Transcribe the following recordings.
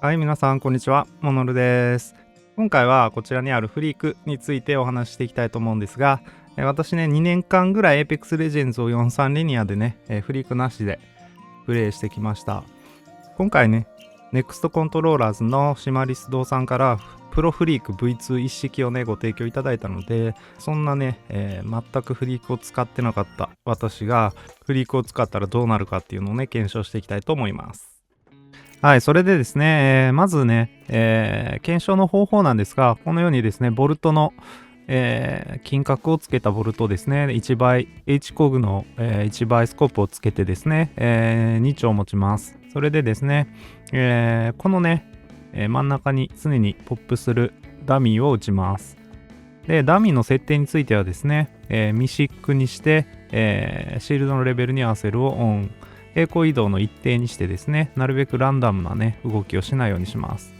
はい、皆さんこんにちは、モノルです。今回はこちらにあるフリークについてお話ししていきたいと思うんですが、私ね、2年間ぐらい Apex Legends を43リニアでね、フリークなしでプレイしてきました。今回ね、NEXT Controllers のシマリス堂さんからプロフリーク V2 一式をね、ご提供いただいたので、そんなね、全くフリークを使ってなかった私がフリークを使ったらどうなるかっていうのをね、検証していきたいと思います。はい、それでですね、まずね、検証の方法なんですが、このようにですね、ボルトの、金角をつけたボルトですね、1倍、HCOG の、1倍スコープをつけてですね、2丁持ちます。それでですね、このね、真ん中に常にポップするダミーを打ちます。で、ダミーの設定についてはですね、ミシックにして、シールドのレベルに合わせるをオン。平行移動の一定にしてですね、なるべくランダムなね、動きをしないようにします。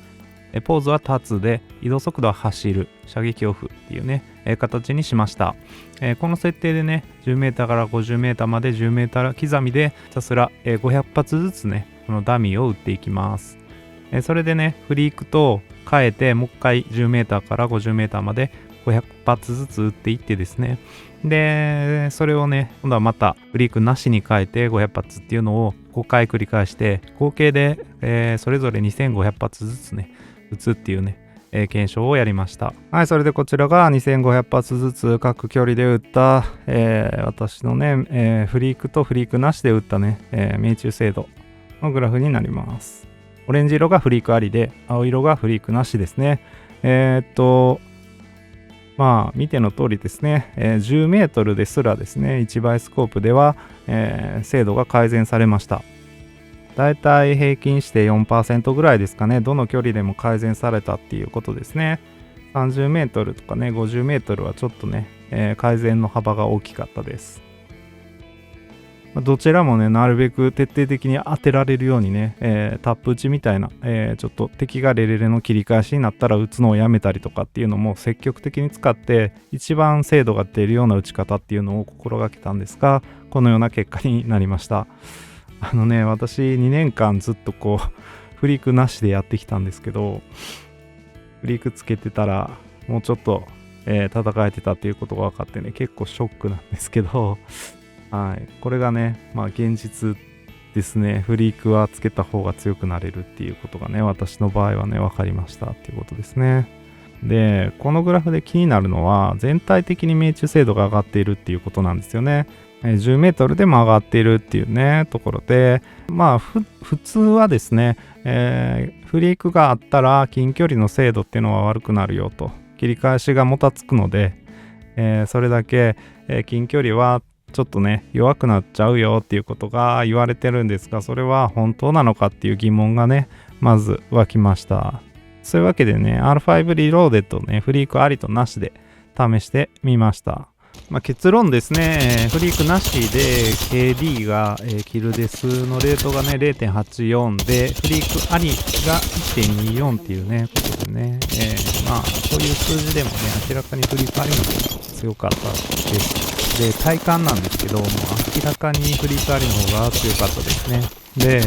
ポーズは立つで、移動速度は走る、射撃オフっていうね、形にしました。この設定でね、10m から 50m まで 10m 刻みで、ひたすら、500発ずつね、このダミーを撃っていきます。それでね、フリークと変えて、もう一回 10m から 50m まで500発ずつ撃っていってですね、で、それをね、今度はまたフリークなしに変えて500発っていうのを5回繰り返して、合計で、それぞれ2500発ずつね、撃つっていうね、検証をやりました。はい、それでこちらが2500発ずつ各距離で撃った、私のね、フリークとフリークなしで撃ったね、命中精度のグラフになります。オレンジ色がフリークありで、青色がフリークなしですね。まあ見ての通りですね、10メートルですらですね、1倍スコープでは、精度が改善されました。だいたい平均して 4% ぐらいですかね、どの距離でも改善されたっていうことですね。30メートルとかね、50メートルはちょっとね、改善の幅が大きかったです。どちらもね、なるべく徹底的に当てられるようにね、タップ打ちみたいな、ちょっと敵がレレレの切り返しになったら打つのをやめたりとかっていうのも積極的に使って一番精度が出るような打ち方っていうのを心がけたんですが、このような結果になりました。私2年間ずっとこうフリークなしでやってきたんですけど、フリークつけてたらもうちょっと、戦えてたっていうことが分かってね、結構ショックなんですけど、はい、これがね、まあ現実ですね。フリークはつけた方が強くなれるっていうことがね、私の場合はね、分かりましたっていうことですね。で、このグラフで気になるのは、全体的に命中精度が上がっているっていうことなんですよね。10メートルでも上がっているっていうね、ところで、まあ、普通はですね、フリークがあったら近距離の精度っていうのは悪くなるよと。切り返しがもたつくので、それだけ、近距離はちょっとね弱くなっちゃうよっていうことが言われてるんですが、それは本当なのかっていう疑問がねまず湧きました。そういうわけでね R5 リローデッドねフリークありとなしで試してみました。結論ですね、フリークなしで KD が、キルデスのレートがね 0.84 でフリークありが 1.24 っていうねことでね、そういう数字でもね明らかにフリークありの方が強かったです。で、体感なんですけど、もう明らかにフリークありの方が強かったですね。で、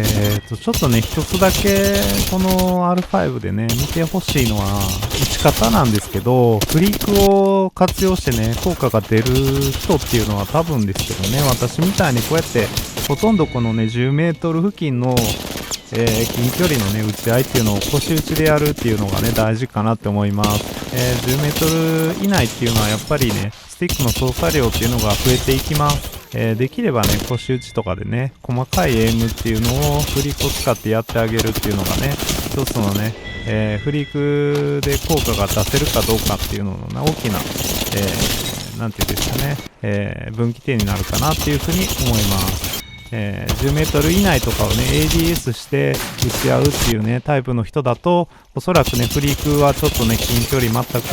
ちょっとね、一つだけこの R5 でね、見てほしいのは、打ち方なんですけど、フリークを活用してね、効果が出る人っていうのは多分ですけどね、私みたいにこうやって、ほとんどこのね、10メートル付近の、近距離のね、打ち合いっていうのを腰打ちでやるっていうのがね、大事かなって思います。10メートル以内っていうのはやっぱりね、スティックの操作量っていうのが増えていきます。できればね、腰打ちとかでね、細かいエイムっていうのをフリークを使ってやってあげるっていうのがね、一つのね、フリークで効果が出せるかどうかっていうのの、ね、大きな、なんていうんですかね、分岐点になるかなっていうふうに思います。10メートル以内とかをね ADS して打ち合うっていうねタイプの人だと、おそらくねフリークはちょっとね近距離全く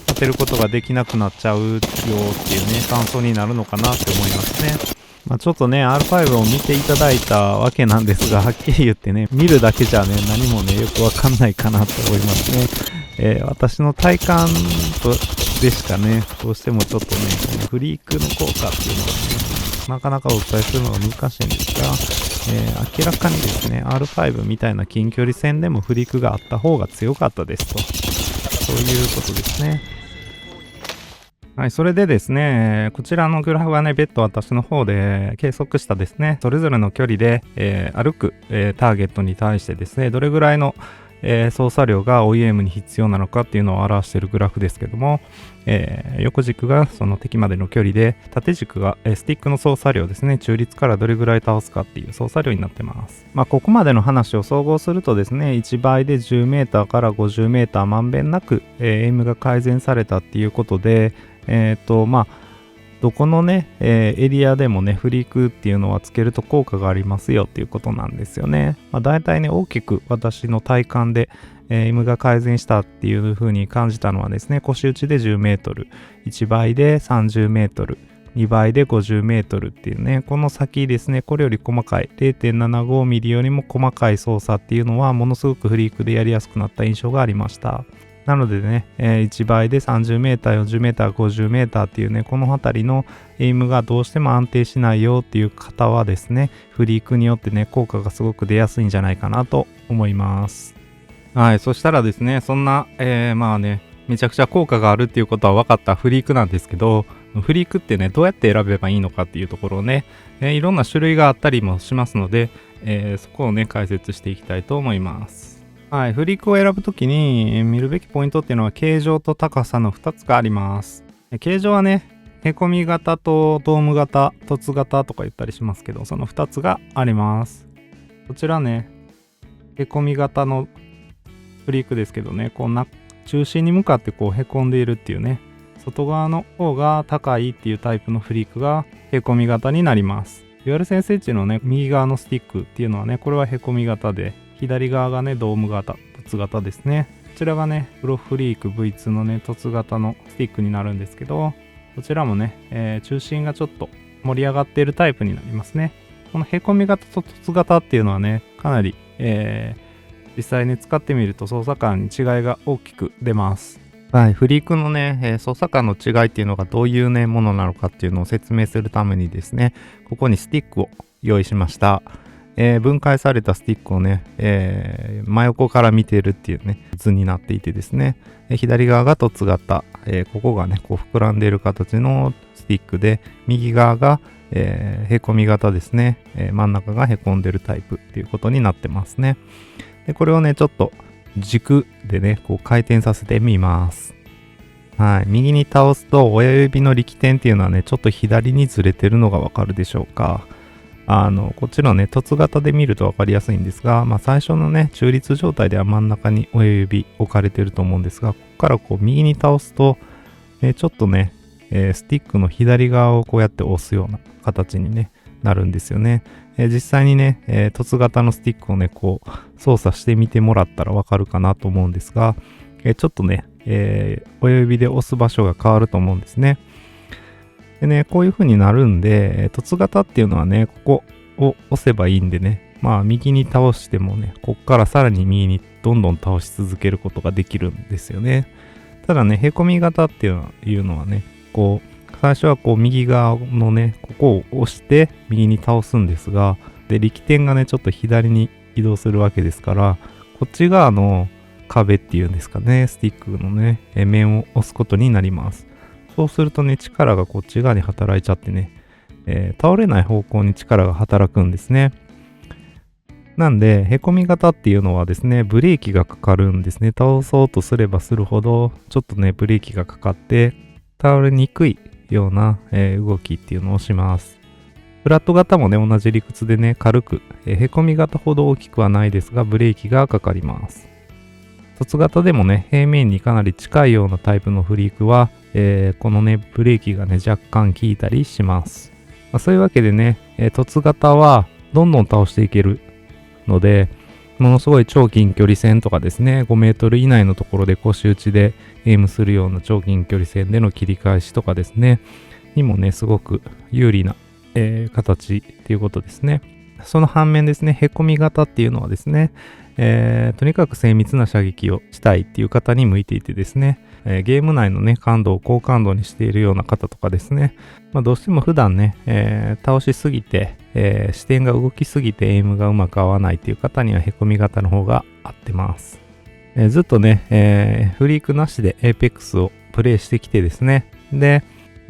当てることができなくなっちゃうよっていうね感想になるのかなって思いますね。ちょっとね R5 を見ていただいたわけなんですが、はっきり言ってね見るだけじゃね何もねよくわかんないかなと思いますね。私の体感でしかねどうしてもちょっとねフリークの効果っていうのがねなかなかお伝えするのが難しいんですが、明らかにですね、R5 みたいな近距離戦でもフリークがあった方が強かったですと。そういうことですね。はい、それでですね、こちらのグラフはね、別途私の方で計測したですね、それぞれの距離で、歩く、ターゲットに対してですね、どれぐらいの、操作量が OEM に必要なのかっていうのを表しているグラフですけども、横軸がその敵までの距離で、縦軸が、スティックの操作量ですね、中立からどれぐらい倒すかっていう操作量になってます。まあ、ここまでの話を総合するとですね、1倍で 10m から 50m まんべんなく、エイムが改善されたっていうことで、まあ、どこのね、エリアでもね、フリークっていうのはつけると効果がありますよっていうことなんですよね。まあ、大体ね、大きく私の体感で、エイムが改善したっていう風に感じたのはですね、腰打ちで 10m、1倍で 30m、2倍で 50m っていうね、この先ですね、これより細かい 0.75 ミリよりも細かい操作っていうのはものすごくフリークでやりやすくなった印象がありました。なのでね、1倍で 30m、40m、50m っていうね、この辺りのエイムがどうしても安定しないよっていう方はですね、フリークによってね、効果がすごく出やすいんじゃないかなと思います。はい、そしたらですね、そんな、まあね、めちゃくちゃ効果があるっていうことは分かったフリークなんですけど、フリークってね、どうやって選べばいいのかっていうところをね、いろんな種類があったりもしますので、そこをね、解説していきたいと思います。はい、フリークを選ぶときに見るべきポイントっていうのは形状と高さの2つがあります。形状はね、へこみ型とドーム型、凸型とか言ったりしますけど、その2つがあります。こちらね、へこみ型のフリークですけどね、こう中心に向かってこうへこんでいるっていうね、外側の方が高いっていうタイプのフリークがへこみ型になります。いわゆる先生値のね、右側のスティックっていうのはね、これはへこみ型で、左側がね、ドーム型、凸型ですね。こちらがね、プロフリーク V2 のね、凸型のスティックになるんですけど、こちらもね、中心がちょっと盛り上がっているタイプになりますね。このへこみ型と凸型っていうのはね、かなり、実際に使ってみると操作感に違いが大きく出ます。はい、フリークのね、操作感の違いっていうのがどういうね、ものなのかっていうのを説明するためにですね、ここにスティックを用意しました。分解されたスティックをね、真横から見ているっていうね、図になっていてですね、左側が凸型、ここがね、こう膨らんでいる形のスティックで、右側が、へこみ型ですね、真ん中がへこんでるタイプっていうことになってますね。で、これをね、ちょっと軸でね、こう回転させてみます。はい、右に倒すと親指の力点っていうのはね、ちょっと左にずれてるのがわかるでしょうか。こっちのね、凸型で見ると分かりやすいんですが、まあ、最初のね、中立状態では真ん中に親指置かれてると思うんですが、ここからこう右に倒すと、ちょっとね、スティックの左側をこうやって押すような形に、ね、なるんですよね。実際にね、凸型のスティックをね、こう操作してみてもらったら分かるかなと思うんですが、ちょっとね、親指で押す場所が変わると思うんですね。でね、こういう風になるんで、凸型っていうのはね、ここを押せばいいんでね、まあ右に倒してもね、こっからさらに右にどんどん倒し続けることができるんですよね。ただね、へこみ型っていうのはね、こう、最初はこう右側のね、ここを押して右に倒すんですが、で、力点がね、ちょっと左に移動するわけですから、こっち側の壁っていうんですかね、スティックのね、面を押すことになります。そうするとね、力がこっち側に働いちゃってね、倒れない方向に力が働くんですね。なんで、へこみ型っていうのはですね、ブレーキがかかるんですね。倒そうとすればするほど、ちょっとね、ブレーキがかかって、倒れにくいような、動きっていうのをします。フラット型もね、同じ理屈でね、軽く、へこみ型ほど大きくはないですが、ブレーキがかかります。凸型でもね、平面にかなり近いようなタイプのフリークは、このね、ブレーキがね、若干効いたりします。まあ、そういうわけでね、凸型はどんどん倒していけるので、ものすごい超近距離戦とかですね、5メートル以内のところで腰打ちでエイムするような超近距離戦での切り返しとかですね、にもね、すごく有利な、形っていうことですね。その反面ですね、へこみ型っていうのはですね、とにかく精密な射撃をしたいっていう方に向いていてですね、ゲーム内のね、感度を高感度にしているような方とかですね、どうしても普段ね、倒しすぎて、視点が動きすぎてエイムがうまく合わないっていう方にはへこみ型の方が合ってます。ずっとね、フリークなしで Apex をプレイしてきてですね、で、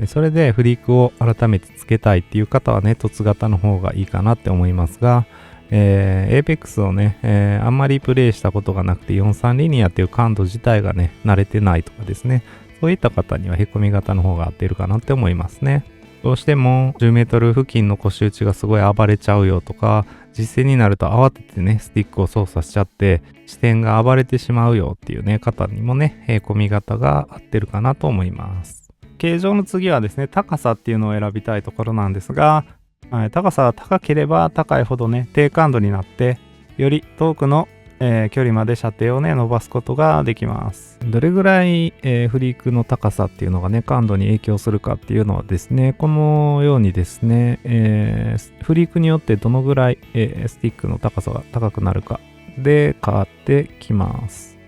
それでフリークを改めてつけたいっていう方はね、凸型の方がいいかなって思いますが、Apex をね、あんまりプレイしたことがなくて43リニアっていう感度自体がね、慣れてないとかですね、そういった方にはへこみ型の方が合ってるかなって思いますね。どうしても10メートル付近の腰打ちがすごい暴れちゃうよとか、実戦になると慌ててね、スティックを操作しちゃって、視点が暴れてしまうよっていうね、方にもね、へこみ型が合ってるかなと思います。形状の次はですね、高さっていうのを選びたいところなんですが、高さが高ければ高いほどね、低感度になって、より遠くの、距離まで射程をね、伸ばすことができます。どれぐらい、フリークの高さっていうのがね、感度に影響するかっていうのはですね、このようにですね、フリークによってどのぐらい、スティックの高さが高くなるかで変わってきます。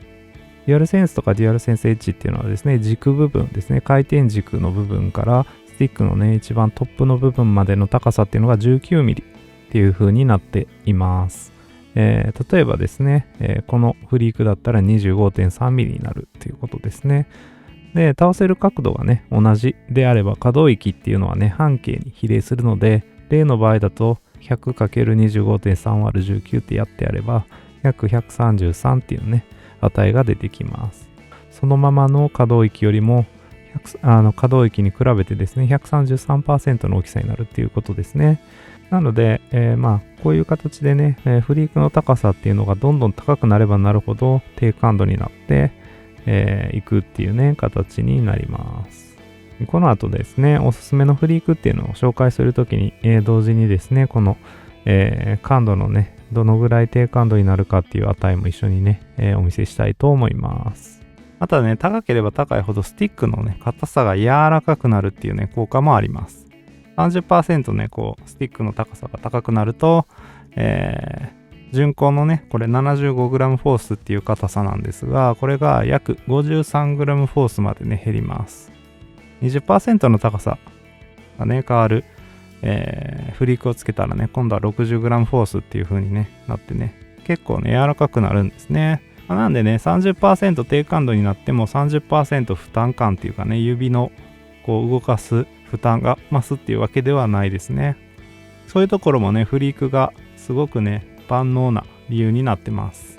デュアルセンスとかデュアルセンスエッジっていうのはですね、軸部分ですね、回転軸の部分からスティックのね、一番トップの部分までの高さっていうのが 19mm っていう風になっています。例えばですね、このフリークだったら 25.3mm になるっていうことですね。で、倒せる角度がね、同じであれば可動域っていうのはね、半径に比例するので、例の場合だと 100×25.3÷19 ってやってやれば、約133っていうね、値が出てきます。そのままの可動域よりも可動域に比べてですね 133% の大きさになるっていうことですね。なので、こういう形でね、フリークの高さっていうのがどんどん高くなればなるほど低感度になっていくっていうね形になります。この後ですね、おすすめのフリークっていうのを紹介するときに、同時にですね、この、感度のねどのぐらい低感度になるかっていう値も一緒にね、お見せしたいと思います。あとはね、高ければ高いほどスティックのね、硬さが柔らかくなるっていうね、効果もあります。30% ね、スティックの高さが高くなると、巡航のね、これ 75g フォースっていう硬さなんですが、これが約 53g フォースまでね、減ります。20% の高さがね、変わる。フリークをつけたらね、今度は 60g フォースっていう風にね、なってね、結構ね、柔らかくなるんですね。なんでね、30% 低感度になっても 30% 負担感っていうかね、指の動かす負担が増すっていうわけではないですね。そういうところもね、フリークがすごくね、万能な理由になってます。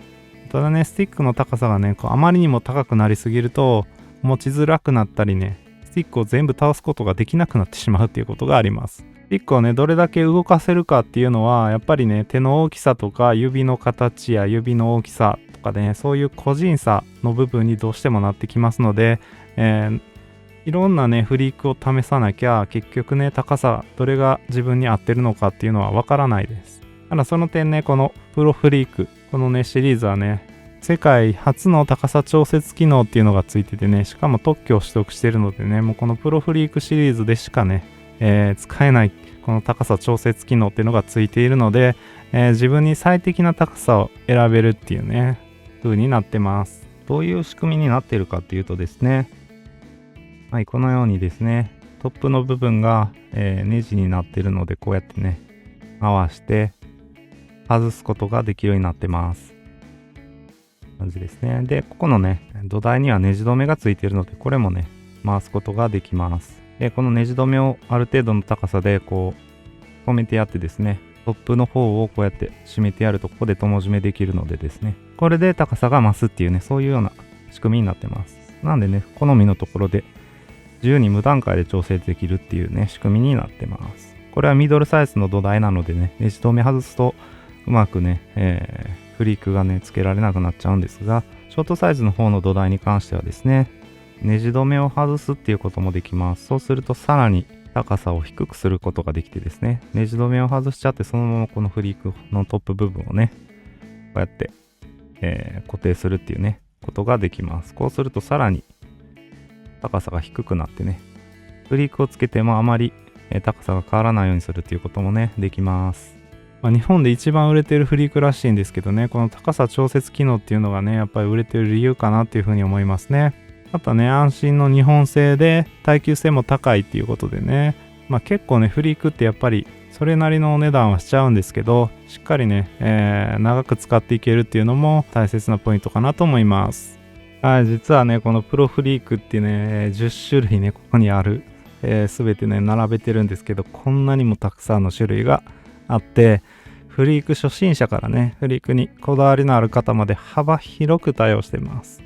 ただね、スティックの高さがね、あまりにも高くなりすぎると、持ちづらくなったりね、スティックを全部倒すことができなくなってしまうっていうことがあります。スティックをね、どれだけ動かせるかっていうのは、やっぱりね、手の大きさとか指の形や指の大きさとかね、そういう個人差の部分にどうしてもなってきますので、いろんなね、フリークを試さなきゃ、結局ね、高さ、どれが自分に合ってるのかっていうのはわからないです。ただその点ね、このプロフリーク、このね、シリーズはね、世界初の高さ調節機能っていうのがついててね、しかも特許を取得してるのでね、もうこのプロフリークシリーズでしかね、使えないこの高さ調節機能っていうのがついているので、自分に最適な高さを選べるっていうね風になってます。どういう仕組みになっているかっていうとですね、はい、このようにですね、トップの部分が、ネジになっているので、こうやってね回して外すことができるようになってます。感じですね。で、ここのね土台にはネジ止めがついているので、これもね回すことができます。で、このネジ止めをある程度の高さで止めてやってですね、トップの方をこうやって締めてやると、ここで友締めできるのでですね、これで高さが増すっていうね、そういうような仕組みになってます。なんでね、好みのところで自由に無段階で調整できるっていうね、仕組みになってます。これはミドルサイズの土台なのでね、ネジ止め外すとうまくね、フリークがね、つけられなくなっちゃうんですが、ショートサイズの方の土台に関してはですね、ネジ止めを外すっていうこともできます。そうするとさらに高さを低くすることができてですね、ネジ止めを外しちゃって、そのままこのフリークのトップ部分をね、こうやって、固定するっていうね、ことができます。こうするとさらに高さが低くなってね、フリークをつけてもあまり高さが変わらないようにするっていうこともね、できます。日本で一番売れてるフリークらしいんですけどね、この高さ調節機能っていうのがね、やっぱり売れてる理由かなっていうふうに思いますね。またね、安心の日本製で耐久性も高いっていうことでね、結構ね、フリークってやっぱりそれなりのお値段はしちゃうんですけど、しっかりね、長く使っていけるっていうのも大切なポイントかなと思います。はい、実はね、このプロフリークってね、10種類ね、ここにある、全てね、並べてるんですけど、こんなにもたくさんの種類があって、フリーク初心者からね、フリークにこだわりのある方まで幅広く対応しています。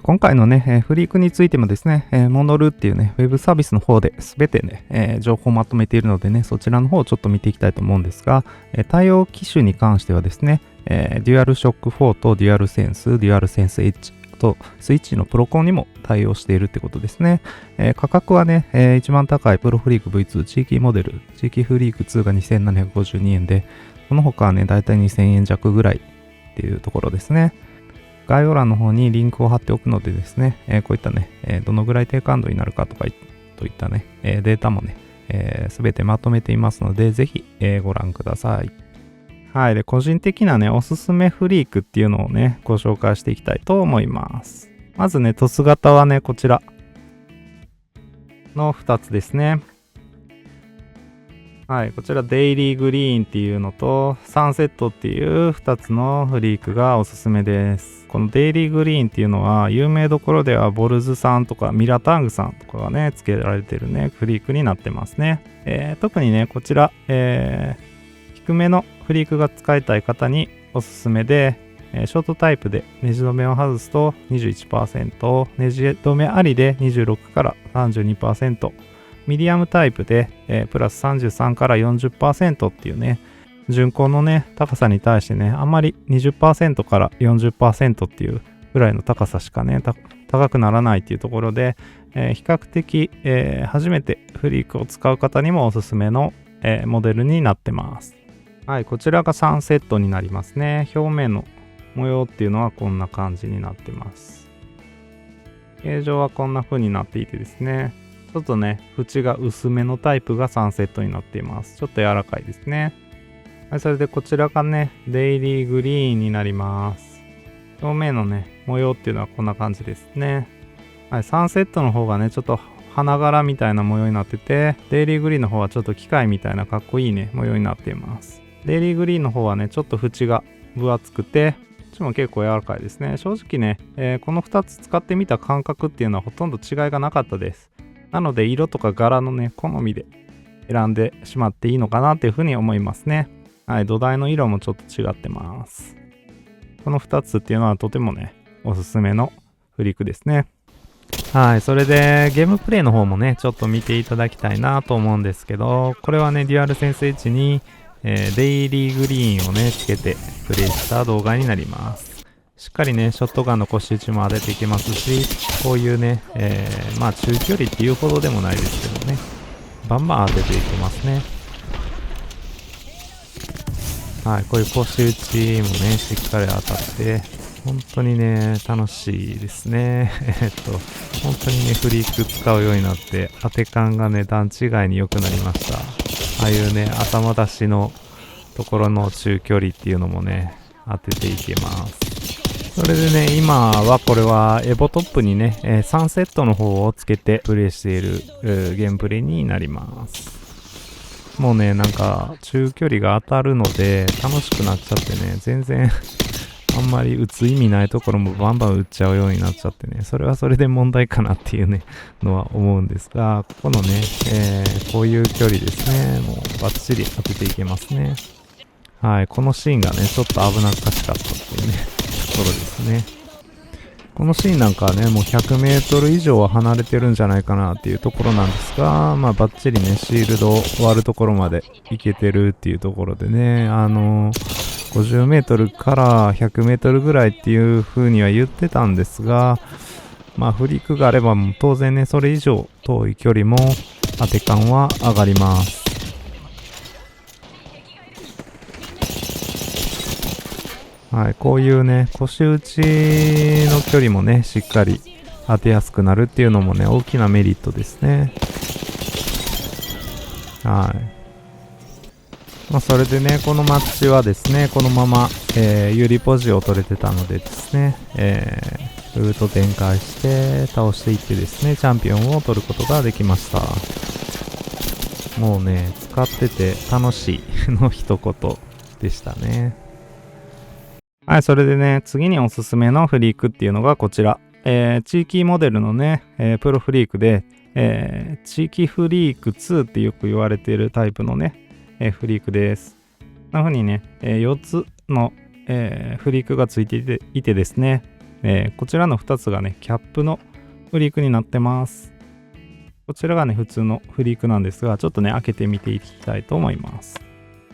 今回のね、フリークについてもですね、モノルっていうね、ウェブサービスの方で全てね、情報をまとめているのでね、そちらの方をちょっと見ていきたいと思うんですが、対応機種に関してはですね、デュアルショック4とデュアルセンス、デュアルセンス H とスイッチのプロコンにも対応しているってことですね。価格はね、一番高いプロフリーク V2 地域モデル、地域フリーク2が2752円で、その他はね、だいたい2000円弱ぐらいっていうところですね。概要欄の方にリンクを貼っておくのでですね、こういったね、どのぐらい低感度になるかといったね、データもね、すべてまとめていますので、ぜひ、ご覧ください。はい。で、個人的なね、おすすめフリークっていうのをね、ご紹介していきたいと思います。まずね、トス型はね、こちらの2つですね。はい、こちらデイリーグリーンっていうのとサンセットっていう2つのフリークがおすすめです。このデイリーグリーンっていうのは有名どころではボルズさんとかミラタングさんとかがね付けられてるねフリークになってますね。特にねこちら、低めのフリークが使いたい方におすすめで、ショートタイプでネジ止めを外すと 21%、ネジ止めありで26から32%、ミディアムタイプで、プラス33から 40% っていうね、巡航のね、高さに対してね、あんまり 20% から 40% っていうぐらいの高さしかね、高くならないっていうところで、比較的、初めてフリークを使う方にもおすすめの、モデルになってます。はい、こちらがサンセットになりますね。表面の模様っていうのはこんな感じになってます。形状はこんな風になっていてですね、ちょっとね、縁が薄めのタイプがサンセットになっています。ちょっと柔らかいですね。はい、それでこちらがね、デイリーグリーンになります。表面のね、模様っていうのはこんな感じですね。はい、サンセットの方がね、ちょっと花柄みたいな模様になってて、デイリーグリーンの方はちょっと機械みたいなかっこいいね、模様になっています。デイリーグリーンの方はね、ちょっと縁が分厚くて、こっちも結構柔らかいですね。正直ね、この2つ使ってみた感覚っていうのはほとんど違いがなかったです。なので色とか柄のね、好みで選んでしまっていいのかなっていうふうに思いますね。はい、土台の色もちょっと違ってます。この2つっていうのはとてもね、おすすめのフリークですね。はい、それでゲームプレイの方もね、ちょっと見ていただきたいなと思うんですけど、これはね、デュアルセンス H に、デイリーグリーンをね、つけてプレイした動画になります。しっかりね、ショットガンの腰打ちも当てていけますし、こういうね、まあ中距離っていうほどでもないですけどね、バンバン当てていけますね。はい、こういう腰打ちもね、しっかり当たって、本当にね、楽しいですね。本当にね、フリーク使うようになって、当て感がね、段違いに良くなりました。ああいうね、頭出しのところの中距離っていうのもね、当てていけます。それでね、今はこれはエボトップにね、サンセットの方をつけてプレイしているゲームプレイになります。もうね、なんか中距離が当たるので楽しくなっちゃってね、全然あんまり打つ意味ないところもバンバン打っちゃうようになっちゃってね、それはそれで問題かなっていうね、のは思うんですが、ここのね、こういう距離ですね、もうバッチリ当てていけますね。はい、このシーンがね、ちょっと危なっかしかったっていうね、ところですね。このシーンなんかはね、もう100メートル以上は離れてるんじゃないかなっていうところなんですが、まあバッチリね、シールドを割るところまでいけてるっていうところでね、50メートルから100メートルぐらいっていう風には言ってたんですが、まあフリークがあればもう当然ね、それ以上遠い距離も当て感は上がります。はい、こういうね、腰打ちの距離もね、しっかり当てやすくなるっていうのもね、大きなメリットですね。はい。まあ、それでね、このマッチはですね、このまま、ユリポジを取れてたのでですね、ルート展開して倒していってですね、チャンピオンを取ることができました。もうね、使ってて楽しいの一言でしたね。はい、それでね、次におすすめのフリークっていうのがこちら。地域モデルのね、プロフリークで、地域フリーク2ってよく言われているタイプのね、フリークです。こんな風にね、4つの、フリークがついていてですね、こちらの2つがね、キャップのフリークになってます。こちらがね、普通のフリークなんですが、ちょっとね、開けてみていきたいと思います。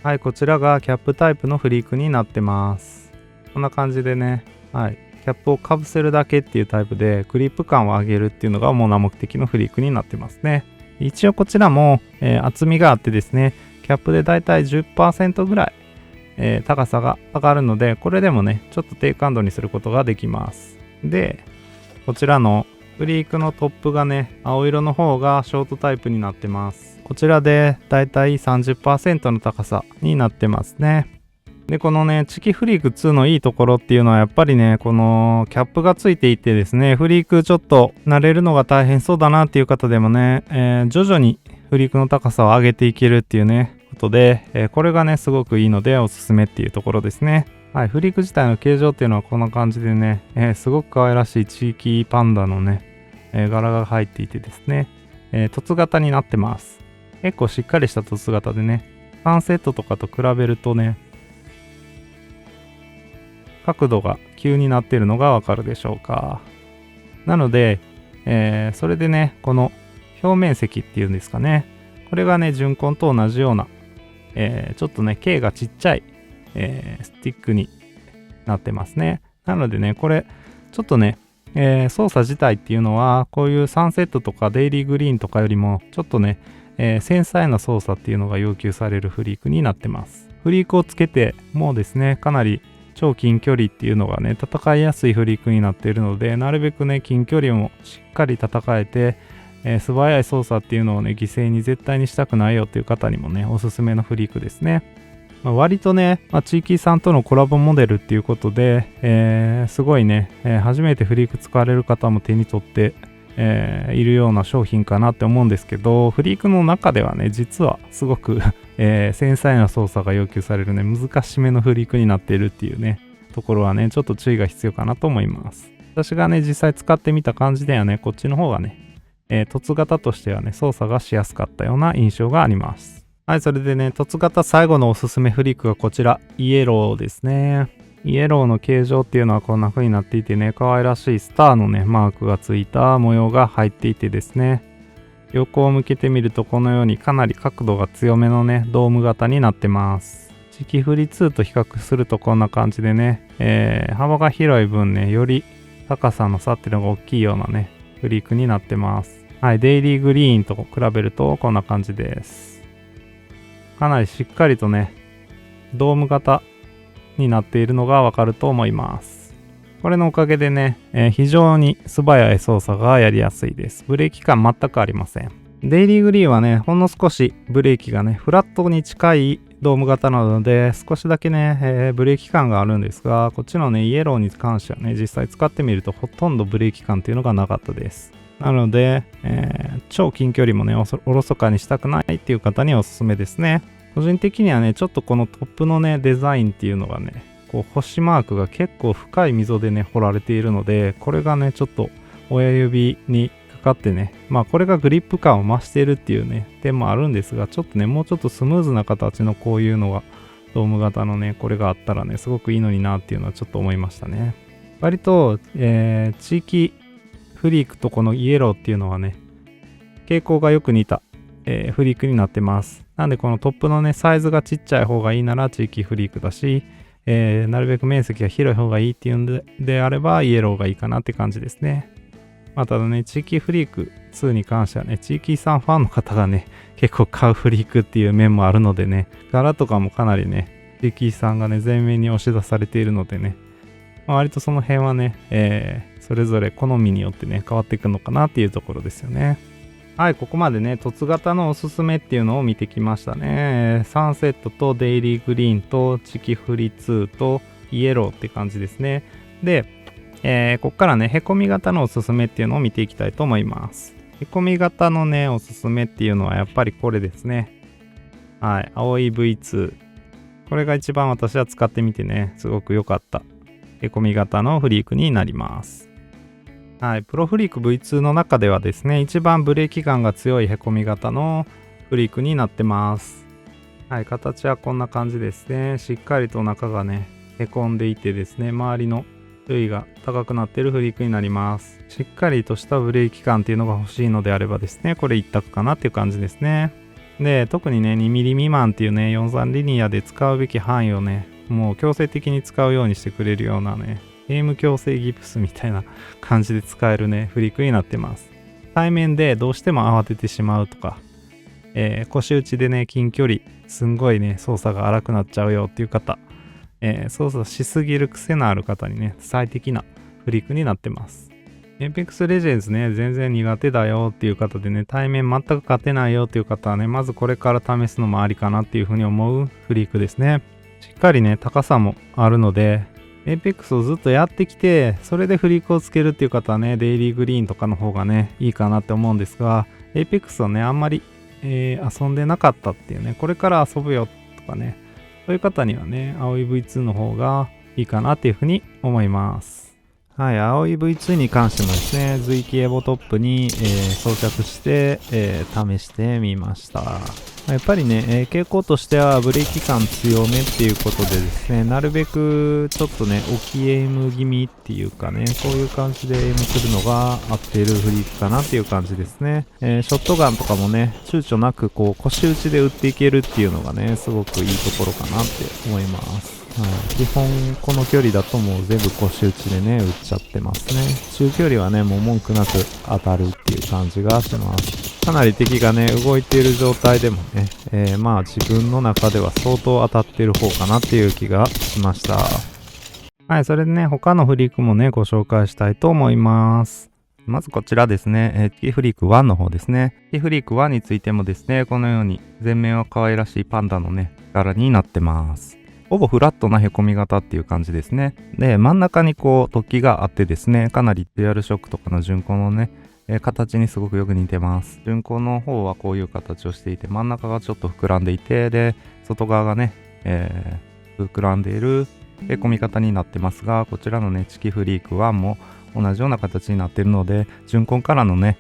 はい、こちらがキャップタイプのフリークになってます。こんな感じでね、はい、キャップをかぶせるだけっていうタイプで、グリップ感を上げるっていうのが主な目的のフリークになってますね。一応こちらも、厚みがあってですね、キャップでだいたい 10% ぐらい、高さが上がるので、これでもね、ちょっと低感度にすることができます。で、こちらのフリークのトップがね、青色の方がショートタイプになってます。こちらでだいたい 30% の高さになってますね。で、このね、チキフリーク2のいいところっていうのはやっぱりね、このキャップがついていてですね、フリークちょっと慣れるのが大変そうだなっていう方でもね、徐々にフリークの高さを上げていけるっていうね、ことで、これがね、すごくいいのでおすすめっていうところですね。はい、フリーク自体の形状っていうのはこんな感じでね、すごく可愛らしい地域パンダのね、柄が入っていてですね、凸型になってます。結構しっかりした凸型でね、サンセットとかと比べるとね、角度が急になっているのがわかるでしょうか。なので、それでね、この表面積っていうんですかね、これがね、純根と同じような、ちょっとね、径がちっちゃい、スティックになってますね。なのでね、これ、ちょっとね、操作自体っていうのは、こういうサンセットとかデイリーグリーンとかよりも、ちょっとね、繊細な操作っていうのが要求されるフリークになってます。フリークをつけて、もうですね、かなり超近距離っていうのがね、戦いやすいフリークになっているので、なるべくね、近距離もしっかり戦えて、素早い操作っていうのをね、犠牲に絶対にしたくないよっていう方にもね、おすすめのフリークですね。割とね、地域さんとのコラボモデルっていうことで、すごいね、初めてフリーク使われる方も手に取って、いるような商品かなって思うんですけど、フリークの中ではね、実はすごく繊細な操作が要求されるね、難しめのフリークになっているっていうね、ところはね、ちょっと注意が必要かなと思います。私がね、実際使ってみた感じではね、こっちの方がね、凸型としてはね、操作がしやすかったような印象があります。はい、それでね、凸型最後のおすすめフリークがこちら、イエローですね。イエローの形状っていうのはこんな風になっていてね、可愛らしいスターのね、マークがついた模様が入っていてですね、横を向けてみるとこのようにかなり角度が強めのね、ドーム型になってます。チキフリ2と比較するとこんな感じでね、幅が広い分ね、より高さの差っていうのが大きいようなね、フリークになってます。はい、デイリーグリーンと比べるとこんな感じです。かなりしっかりとね、ドーム型になっているのがわかると思います。これのおかげでね、非常に素早い操作がやりやすいです。ブレーキ感全くありません。デイリーグリーンはね、ほんの少しブレーキがね、フラットに近いドーム型なので、少しだけね、ブレーキ感があるんですが、こっちのね、イエローに関してはね、実際使ってみるとほとんどブレーキ感っていうのがなかったです。なので、超近距離もね、おろそかにしたくないっていう方にはおすすめですね。個人的にはね、ちょっとこのトップのね、デザインっていうのがね、こう星マークが結構深い溝でね、彫られているので、これがね、ちょっと親指にかかってね、まあこれがグリップ感を増しているっていうね、点もあるんですが、ちょっとね、もうちょっとスムーズな形のこういうのが、ドーム型のね、これがあったらね、すごくいいのになっていうのはちょっと思いましたね。割と、地域フリークとこのイエローっていうのはね、傾向がよく似た、フリークになってます。なんでこのトップのね、サイズがちっちゃい方がいいなら地域フリークだし、なるべく面積が広い方がいいっていうんであればイエローがいいかなって感じですね。まあ、ただね、地域フリーク2に関してはね、地域さんファンの方がね、結構買うフリークっていう面もあるのでね、柄とかもかなりね、地域さんがね、前面に押し出されているのでね、まあ、割とその辺はね、それぞれ好みによってね、変わっていくのかなっていうところですよね。はい、ここまでね、凸型のおすすめっていうのを見てきましたね。サンセットとデイリーグリーンとチキフリ2とイエローって感じですね。で、こっからね、へこみ型のおすすめっていうのを見ていきたいと思います。へこみ型のね、おすすめっていうのはやっぱりこれですね。はい、青い V2。これが一番私は使ってみてね、すごく良かった。へこみ型のフリークになります。はい、プロフリーク V2 の中ではですね、一番ブレーキ感が強いへこみ型のフリークになってます。はい、形はこんな感じですね。しっかりと中がね、へこんでいてですね、周りの水位が高くなっているフリークになります。しっかりとしたブレーキ感っていうのが欲しいのであればですね、これ一択かなっていう感じですね。で、特にね、2mm 未満っていうね、43リニアで使うべき範囲をね、もう強制的に使うようにしてくれるようなね、ゲーム強制ギプスみたいな感じで使えるね、フリークになってます。対面でどうしても慌ててしまうとか、腰打ちでね、近距離、すんごいね、操作が荒くなっちゃうよっていう方、操作しすぎる癖のある方にね、最適なフリークになってます。Apex Legends ね、全然苦手だよっていう方でね、対面全く勝てないよっていう方はね、まずこれから試すのもありかなっていうふうに思うフリークですね。しっかりね、高さもあるので、Apex をずっとやってきて、それでフリークをつけるっていう方はね、デイリーグリーンとかの方がね、いいかなって思うんですが、Apex をね、あんまり、遊んでなかったっていうね、これから遊ぶよとかね、そういう方にはね、青い V2 の方がいいかなっていうふうに思います。はい、青い V2 に関してもですね、随気エボトップに、装着して、試してみました。やっぱりね、傾向としてはブレーキ感強めっていうことでですね、なるべくちょっとね、置きエイム気味っていうかね、そういう感じでエイムするのが合っているフリークかなっていう感じですね。ショットガンとかもね、躊躇なくこう腰打ちで撃っていけるっていうのがね、すごくいいところかなって思います。はい、基本この距離だともう全部腰打ちでね、撃っちゃってますね。中距離はね、もう文句なく当たるっていう感じがします。かなり敵がね、動いている状態でもね、まあ自分の中では相当当たってる方かなっていう気がしました。はい、それでね、他のフリークもね、ご紹介したいと思います。まずこちらですね、T フリーク1の方ですね。T フリーク1についてもですね、このように前面は可愛らしいパンダのね、柄になってます。ほぼフラットなへこみ型っていう感じですね。で、真ん中にこう突起があってですね、かなりデュアルショックとかの巡航のね、形にすごくよく似てます。巡航の方はこういう形をしていて、真ん中がちょっと膨らんでいて、で、外側がね、膨らんでいるへこみ方になってますが、こちらのね、チキフリーク1も同じような形になっているので、巡航からのね、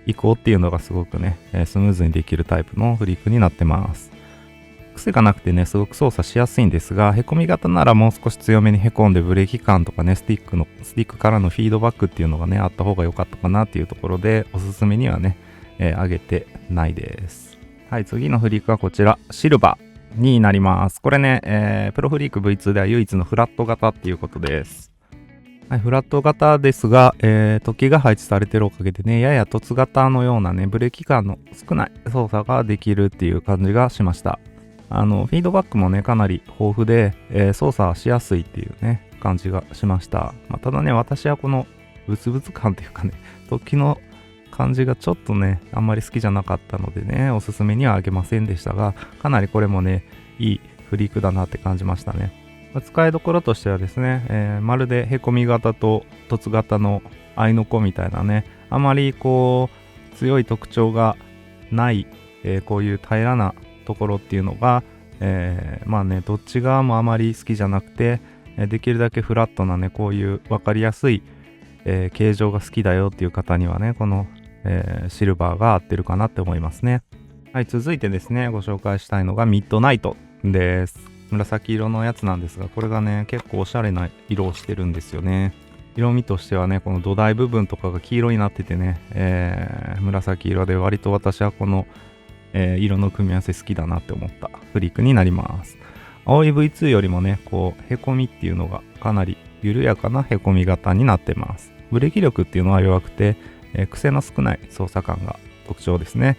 移行っていうのがすごくね、スムーズにできるタイプのフリークになってます。癖がなくてね、すごく操作しやすいんですが、へこみ型ならもう少し強めにへこんでブレーキ感とかね、スティックからのフィードバックっていうのがね、あった方が良かったかなっていうところで、おすすめにはね、上げてないです。はい、次のフリークはこちら、シルバーになります。これね、プロフリーク V2 では唯一のフラット型っていうことです。はい、フラット型ですが、突起が配置されてるおかげでね、やや凸型のようなね、ブレーキ感の少ない操作ができるっていう感じがしました。フィードバックもね、かなり豊富で、操作しやすいっていうね、感じがしました。ただね、私はこのブツブツ感っていうかね、突起の感じがちょっとね、あんまり好きじゃなかったのでね、おすすめにはあげませんでしたが、かなりこれもね、いいフリークだなって感じましたね。使いどころとしてはですね、まるでへこみ型と凸型の合いの子みたいなね、あまりこう、強い特徴がない、こういう平らなところっていうのが、まあね、どっち側もあまり好きじゃなくて、できるだけフラットなね、こういう分かりやすい、形状が好きだよっていう方にはね、この、シルバーが合ってるかなって思いますね。はい、続いてですね、ご紹介したいのがミッドナイトです。紫色のやつなんですが、これがね、結構おしゃれな色をしてるんですよね。色味としてはね、この土台部分とかが黄色になっててね、紫色で割と私はこの色の組み合わせ好きだなって思ったフリークになります。青い V2 よりもね、こう、へこみっていうのがかなり緩やかなへこみ型になってます。ブレーキ力っていうのは弱くて、癖の少ない操作感が特徴ですね。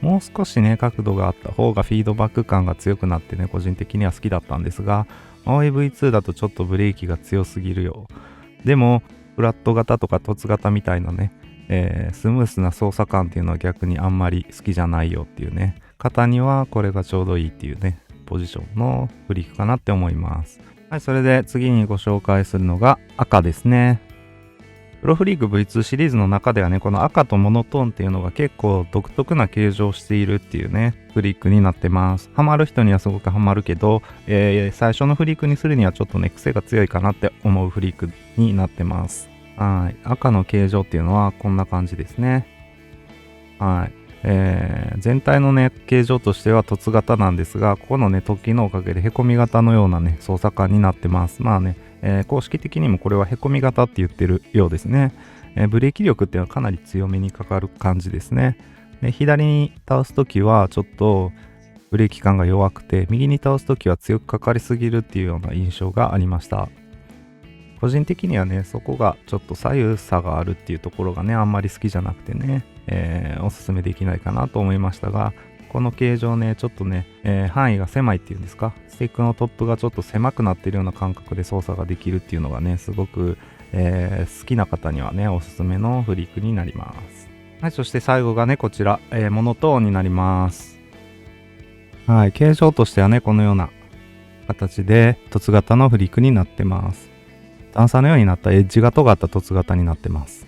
もう少しね、角度があった方がフィードバック感が強くなってね、個人的には好きだったんですが、青い V2 だとちょっとブレーキが強すぎるよ。でも、フラット型とか凸型みたいなね、スムースな操作感っていうのは逆にあんまり好きじゃないよっていうね、方にはこれがちょうどいいっていうね、ポジションのフリークかなって思います。はい、それで次にご紹介するのが赤ですね。プロフリーク V2 シリーズの中ではね、この赤とモノトーンっていうのが結構独特な形状をしているっていうね、フリークになってます。ハマる人にはすごくハマるけど、最初のフリークにするにはちょっとね、癖が強いかなって思うフリークになってます。はい。赤の形状っていうのはこんな感じですね。はい。全体のね、形状としては凸型なんですが、ここのね、突起のおかげでへこみ型のようなね、操作感になってます。まあね、公式的にもこれはへこみ型って言ってるようですね。ブレーキ力っていうのはかなり強めにかかる感じですね。で、左に倒すときはちょっとブレーキ感が弱くて、右に倒すときは強くかかりすぎるっていうような印象がありました。個人的にはね、そこがちょっと左右差があるっていうところがね、あんまり好きじゃなくてね、おすすめできないかなと思いましたが、この形状ね、ちょっとね、範囲が狭いっていうんですか、スティックのトップがちょっと狭くなっているような感覚で操作ができるっていうのがね、すごく、好きな方にはね、おすすめのフリークになります。はい、そして最後がね、こちら、モノトーンになります。はい、形状としてはね、このような形で凸型のフリークになってます。段差のようになったエッジが尖った凸型になってます。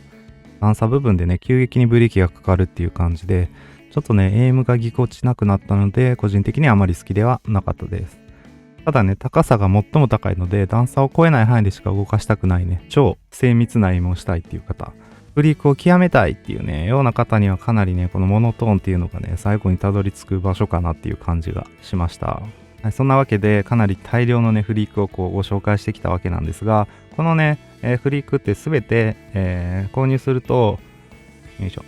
段差部分でね、急激にブレーキがかかるっていう感じで、ちょっとね、エイムがぎこちなくなったので、個人的にはあまり好きではなかったです。ただね、高さが最も高いので、段差を超えない範囲でしか動かしたくないね、超精密なエイムをしたいっていう方、フリークを極めたいっていうね、ような方にはかなりね、このモノトーンっていうのがね、最後にたどり着く場所かなっていう感じがしました。はい、そんなわけでかなり大量のねフリークをこうご紹介してきたわけなんですが、このね、フリークってすべて、購入すると、よいしょ、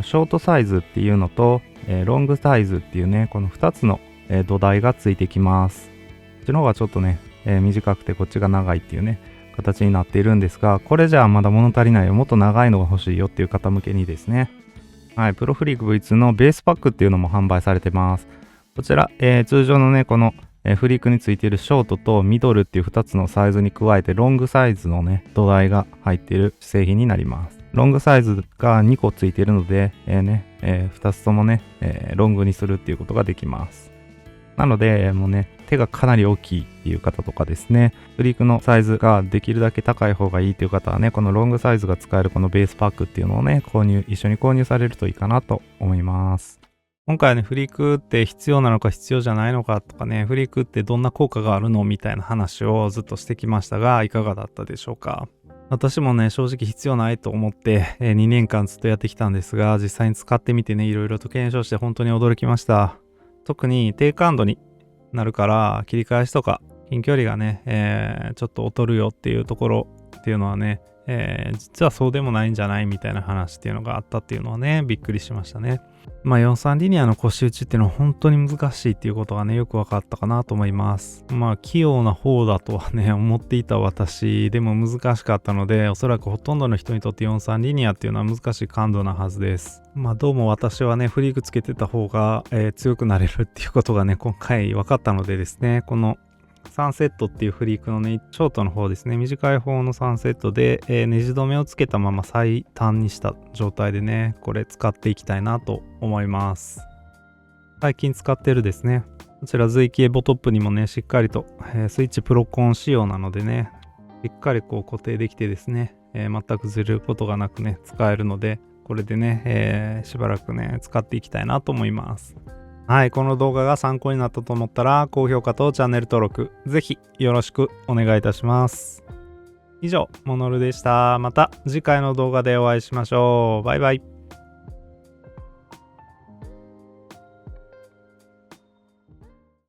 ショートサイズっていうのと、ロングサイズっていうね、この2つの、土台がついてきます。こっちの方がちょっとね、短くてこっちが長いっていうね形になっているんですが、これじゃあまだ物足りないよ、もっと長いのが欲しいよっていう方向けにですね、はい、プロフリーク V2 のベースパックっていうのも販売されてます。こちら、通常のね、この、フリークについているショートとミドルっていう2つのサイズに加えて、ロングサイズのね、土台が入っている製品になります。ロングサイズが2個ついているので、2つともね、ロングにするっていうことができます。なので、もうね、手がかなり大きいっていう方とかですね、フリークのサイズができるだけ高い方がいいっていう方はね、このロングサイズが使えるこのベースパックっていうのをね、一緒に購入されるといいかなと思います。今回はね、フリークって必要なのか必要じゃないのかとかね、フリークってどんな効果があるのみたいな話をずっとしてきましたが、いかがだったでしょうか。私もね、正直必要ないと思って、2年間ずっとやってきたんですが、実際に使ってみてね、いろいろと検証して本当に驚きました。特に低感度になるから切り返しとか近距離がね、ちょっと劣るよっていうところっていうのはね、実はそうでもないんじゃないみたいな話っていうのがあったっていうのはね、びっくりしましたね。まあ43リニアの腰打ちっていうのは本当に難しいっていうことがね、よく分かったかなと思います。まあ器用な方だとはね、思っていた私でも難しかったので、おそらくほとんどの人にとって43リニアっていうのは難しい感度なはずです。まあどうも私はね、フリークつけてた方が、強くなれるっていうことがね、今回分かったのでですね、この3セットっていうフリークのね、ショートの方ですね、短い方の3セットで、ネジ止めをつけたまま最短にした状態でね、これ使っていきたいなと思います。最近使ってるですね、こちら髄系ボトップにもね、しっかりと、スイッチプロコン仕様なのでね、しっかりこう固定できてですね、全くずれることがなくね、使えるので、これでね、しばらくね、使っていきたいなと思います。はい、この動画が参考になったと思ったら、高評価とチャンネル登録、ぜひよろしくお願いいたします。以上、モノルでした。また次回の動画でお会いしましょう。バイバイ。